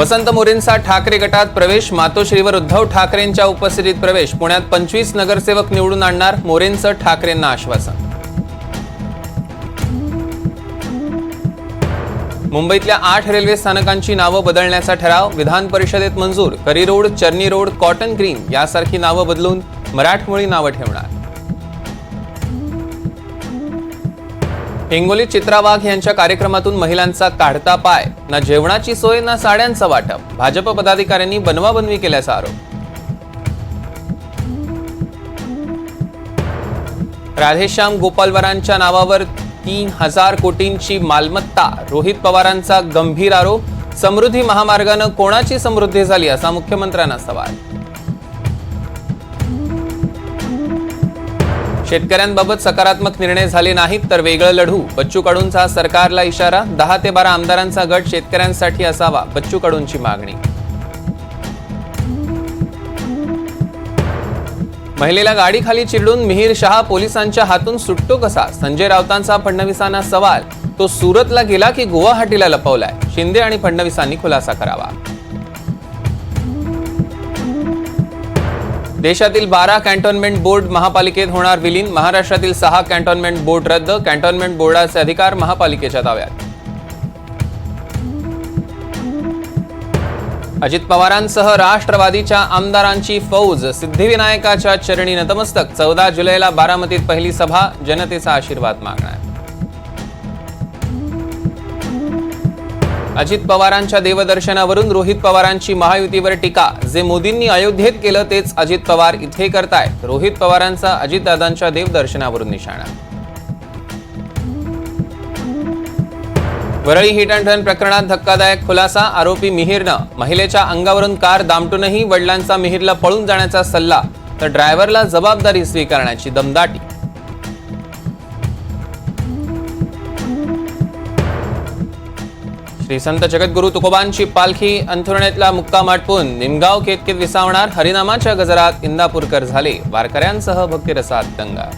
वसंत मोरेंचा ठाकरे गटात प्रवेश, मातोश्रीवर उद्धव ठाकरेंच्या उपस्थितीत प्रवेश। पुण्यात 25 नगरसेवक निवडून आणणार, मोरेंचं ठाकरेंना आश्वासन। मुंबईतल्या 8 रेल्वे स्थानकांची नावं बदलण्याचा ठराव, विधान परिषदेत मंजूर। करी रोड, चर्नी रोड, कॉटन ग्रीन यासारखी नावं बदलून मराठमोळी नावं ठेवणार। हिंगोलीत चित्रा वाघ यांच्या कार्यक्रमातून महिलांचा काढता पाय, ना जेवणाची सोय ना साड्यांचं वाटप, भाजप पदाधिकाऱ्यांनी बनवाबनवी केल्याचा आरोप। राधेश्याम गोपालवरांच्या नावावर 3000 कोटींची मालमत्ता, रोहित पवारांचा गंभीर आरोप। समृद्धी महामार्गानं कोणाची समृद्धी झाली असा मुख्यमंत्र्यांना सवाल। शेतकऱ्यांबाबत सकारात्मक निर्णय झाले नाहीत तर वेगळं लढू, बच्चू कडूंचा सरकारला इशारा। 10 ते 12 आमदारांचा गट शेतकऱ्यांसाठी असावा, बच्चू कडूंची मागणी। महिलेला गाडीखाली चिरडून मिहीर शहा पोलिसांच्या हातून सुटतो कसा? संजय राऊतांचा फडणवीसांना सवाल। तो सुरतला गेला की गुवाहाटीला लपवलाय? शिंदे आणि फडणवीसांनी खुलासा करावा। देशातील 12 कॅन्टोन्मेंट बोर्ड महापालिकेत होणार विलीन, महाराष्ट्रातील 6 कॅन्टोन्मेंट बोर्ड रद्द, कॅन्टोन्मेंट बोर्डाचे अधिकार महापालिकेच्या ताब्यात। अजित पवारांसह राष्ट्रवादीच्या आमदारांची फौज, सिद्धिविनायकाच्या चरणी नतमस्तक। 14 जुलैला बारामतीत पहिली सभा, जनतेचा आशीर्वाद मागणार। अजित पवारांच्या देवदर्शनावरून रोहित पवारांची महायुतीवर टीका, जे मोदींनी अयोध्येत केलं तेच अजित पवार इथे करतायत। रोहित पवारांचा अजितदादांच्या देवदर्शनावरून निशाणा। वरळी हिट अँड रन प्रकरणात धक्कादायक खुलासा, आरोपी मिहीरनं महिलेच्या अंगावरून कार दामटूनही वडिलांचा मिहीरला पळून जाण्याचा सल्ला, तर ड्रायव्हरला जबाबदारी स्वीकारण्याची दमदाटी। श्री संत जगद्गुरू तुकोबांची पालखी अंथरुणातला मुक्काम आटपून निमगाव केतकीत विसावणार, हरिनामाच्या गजरात इंदापूरकर झाले, वारकऱ्यांसह भक्तिरसात दंगा।